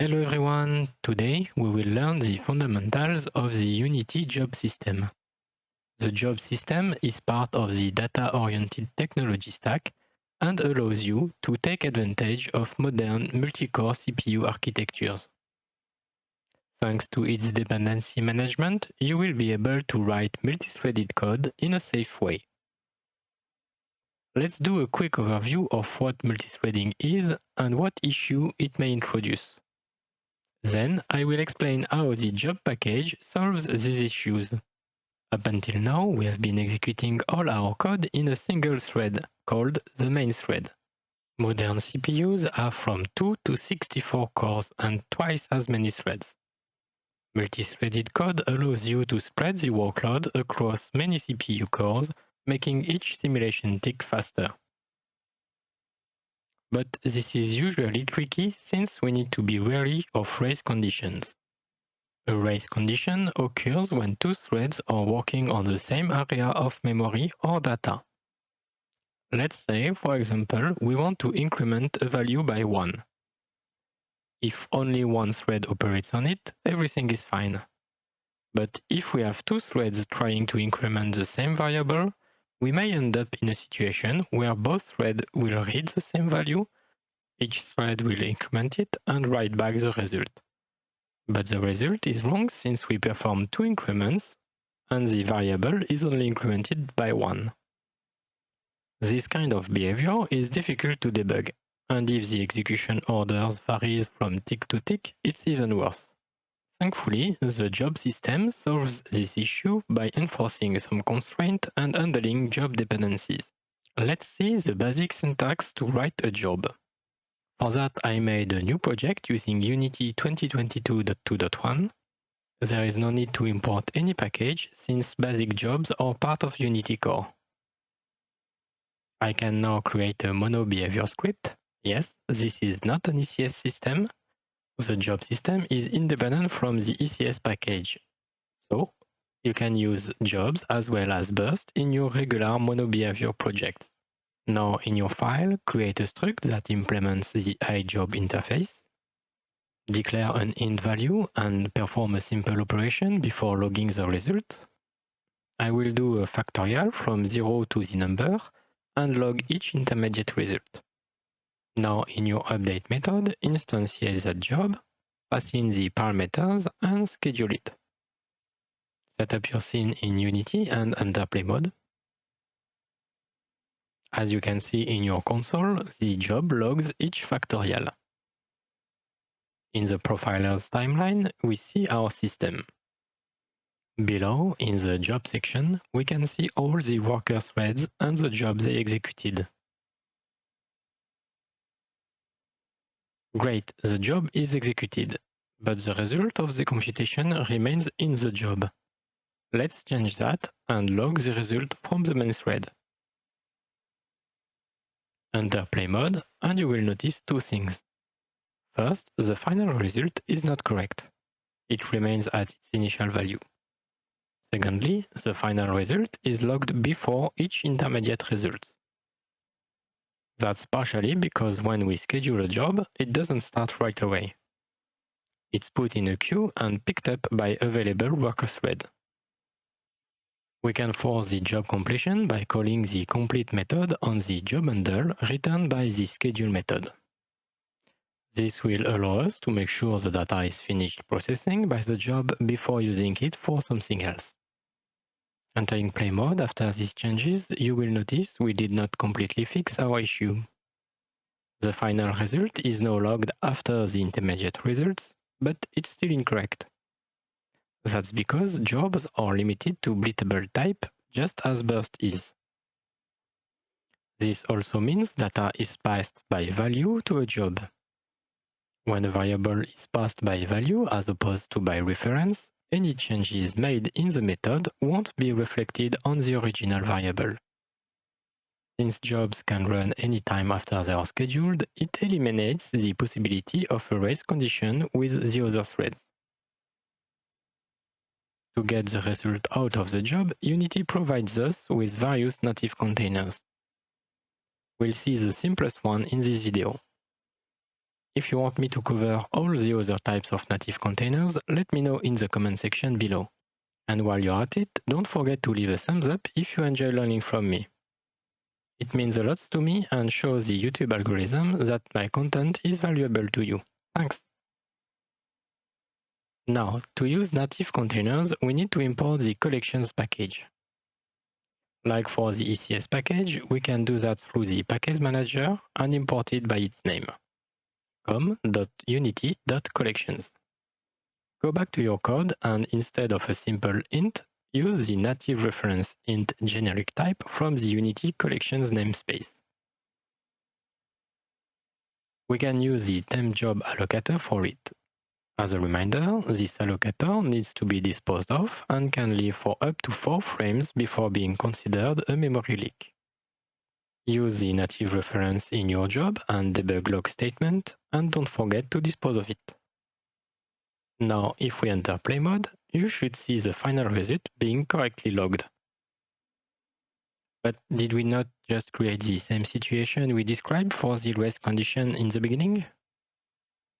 Hello everyone, today we will learn the fundamentals of the Unity job system. The job system is part of the data-oriented technology stack and allows you to take advantage of modern multi-core CPU architectures. Thanks to its dependency management, you will be able to write multi-threaded code in a safe way. Let's do a quick overview of what multithreading is and what issue it may introduce. Then I will explain how the job package solves these issues. Up until now, we have been executing all our code in a single thread, called the main thread. Modern CPUs have from 2 to 64 cores and twice as many threads. Multi-threaded code allows you to spread the workload across many CPU cores, making each simulation tick faster. But this is usually tricky since we need to be wary of race conditions. A race condition occurs when two threads are working on the same area of memory or data. Let's say, for example, we want to increment a value by 1. If only one thread operates on it, everything is fine. But if we have two threads trying to increment the same variable, we may end up in a situation where both threads will read the same value, each thread will increment it and write back the result. But the result is wrong since we perform two increments and the variable is only incremented by 1. This kind of behavior is difficult to debug, and if the execution orders varies from tick to tick, it's even worse. Thankfully, the job system solves this issue by enforcing some constraint and handling job dependencies. Let's see the basic syntax to write a job. For that, I made a new project using Unity 2022.2.1. There is no need to import any package since basic jobs are part of Unity core. I can now create a mono behavior script. Yes, this is not an ECS system. The job system is independent from the ECS package. So, you can use jobs as well as burst in your regular mono behavior projects. Now in your file, create a struct that implements the IJob interface. Declare an int value and perform a simple operation before logging the result. I will do a factorial from 0 to the number and log each intermediate result. Now in your update method, instantiate that job, pass in the parameters and schedule it. Set up your scene in Unity and enter play mode. As you can see in your console, the job logs each factorial. In the profiler's timeline, we see our system. Below, in the job section, we can see all the worker threads and the jobs they executed. Great, the job is executed, but the result of the computation remains in the job. Let's change that and log the result from the main thread. Enter play mode and you will notice two things. First, the final result is not correct. It remains at its initial value. Secondly, the final result is logged before each intermediate result. That's partially because when we schedule a job, it doesn't start right away. It's put in a queue and picked up by available worker thread. We can force the job completion by calling the complete method on the JobHandle returned by the schedule method. This will allow us to make sure the data is finished processing by the job before using it for something else. Entering play mode after these changes, you will notice we did not completely fix our issue. The final result is now logged after the intermediate results, but it's still incorrect. That's because jobs are limited to blittable type, just as burst is. This also means data is passed by value to a job. When a variable is passed by value as opposed to by reference, any changes made in the method won't be reflected on the original variable. Since jobs can run any time after they are scheduled, it eliminates the possibility of a race condition with the other threads. To get the result out of the job, Unity provides us with various native containers. We'll see the simplest one in this video. If you want me to cover all the other types of native containers, let me know in the comment section below. And while you're at it, don't forget to leave a thumbs up if you enjoy learning from me. It means a lot to me and shows the YouTube algorithm that my content is valuable to you. Thanks! Now, to use native containers, we need to import the collections package. Like for the ECS package, we can do that through the package manager and import it by its name, com.unity.collections. Go back to your code and instead of a simple int, use the native reference int generic type from the Unity collections namespace. We can use the temp job allocator for it. As a reminder, this allocator needs to be disposed of and can live for up to 4 frames before being considered a memory leak. Use the native reference in your job and debug log statement, and don't forget to dispose of it. Now, if we enter play mode, you should see the final result being correctly logged. But did we not just create the same situation we described for the race condition in the beginning?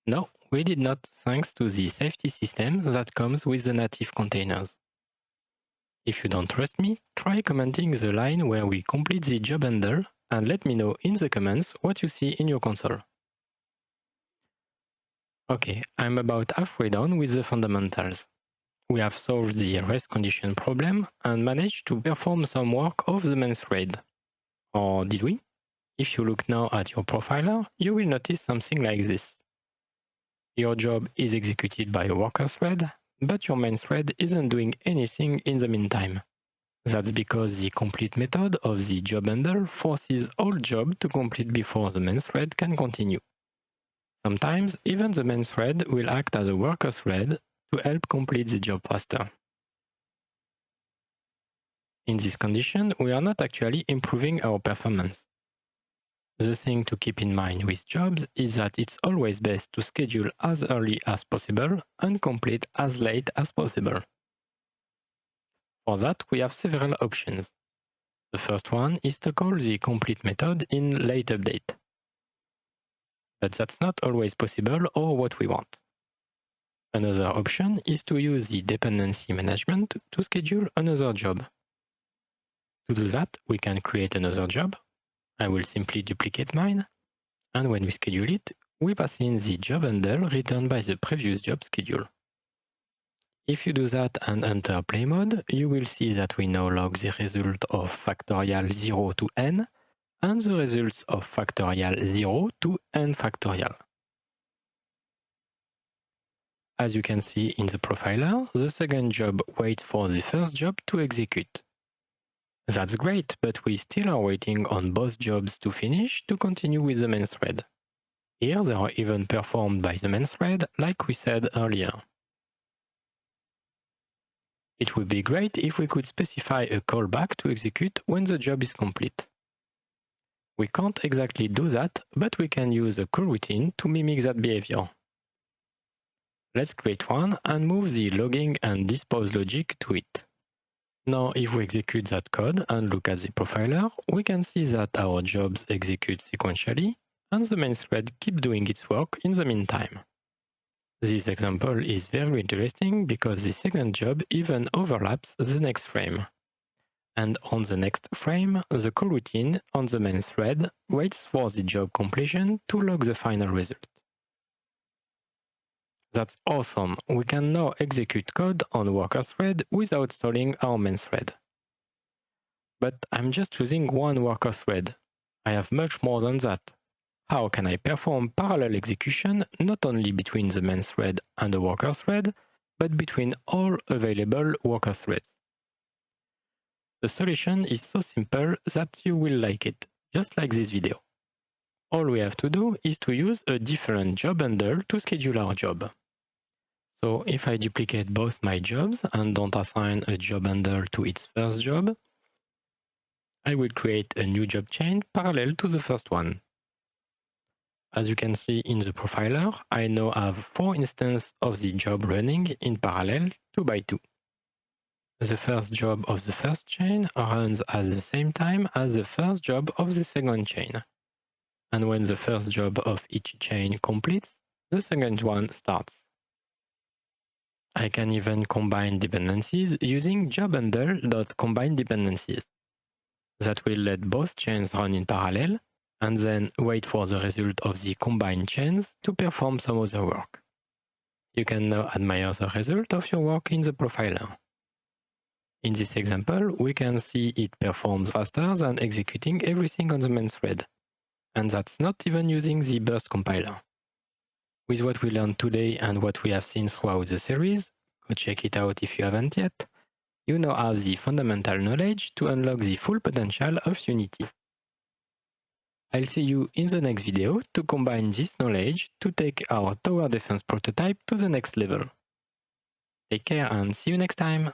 No, we did not, thanks to the safety system that comes with the native containers. If you don't trust me, try commenting the line where we complete the job handle and let me know in the comments what you see in your console. Okay, I'm about halfway done with the fundamentals. We have solved the race condition problem and managed to perform some work of the main thread. Or did we? If you look now at your profiler, you will notice something like this. Your job is executed by a worker thread, but your main thread isn't doing anything in the meantime. That's because the complete method of the job handle forces all jobs to complete before the main thread can continue. Sometimes even the main thread will act as a worker thread to help complete the job faster. In this condition, we are not actually improving our performance. The thing to keep in mind with jobs is that it's always best to schedule as early as possible and complete as late as possible. For that, we have several options. The first one is to call the complete method in late update. But that's not always possible or what we want. Another option is to use the Dependency Management to schedule another job. To do that, we can create another job. I will simply duplicate mine, and when we schedule it, we pass in the job handle returned by the previous job schedule. If you do that and enter play mode, you will see that we now log the result of factorial 0 to n and the results of factorial 0 to n factorial. As you can see in the profiler, the second job waits for the first job to execute. That's great, but we still are waiting on both jobs to finish to continue with the main thread. Here they are even performed by the main thread, like we said earlier. It would be great if we could specify a callback to execute when the job is complete. We can't exactly do that, but we can use a call routine to mimic that behavior. Let's create one and move the logging and dispose logic to it. Now, if we execute that code and look at the profiler, we can see that our jobs execute sequentially and the main thread keeps doing its work in the meantime. This example is very interesting because the second job even overlaps the next frame. And on the next frame, the call routine on the main thread waits for the job completion to log the final result. That's awesome! We can now execute code on worker thread without stalling our main thread. But I'm just using one worker thread. I have much more than that. How can I perform parallel execution not only between the main thread and the worker thread, but between all available worker threads? The solution is so simple that you will like it, just like this video. All we have to do is to use a different job handle to schedule our job. So if I duplicate both my jobs and don't assign a job handle to its first job, I will create a new job chain parallel to the first one. As you can see in the profiler, I now have 4 instances of the job running in parallel 2 by 2. The first job of the first chain runs at the same time as the first job of the second chain. And when the first job of each chain completes, the second one starts. I can even combine dependencies using JobHandle.combineDependencies. That will let both chains run in parallel and then wait for the result of the combined chains to perform some other work. You can now admire the result of your work in the profiler. In this example, we can see it performs faster than executing everything on the main thread. And that's not even using the burst compiler. With what we learned today and what we have seen throughout the series, go check it out if you haven't yet, you now have the fundamental knowledge to unlock the full potential of Unity. I'll see you in the next video to combine this knowledge to take our tower defense prototype to the next level. Take care and see you next time!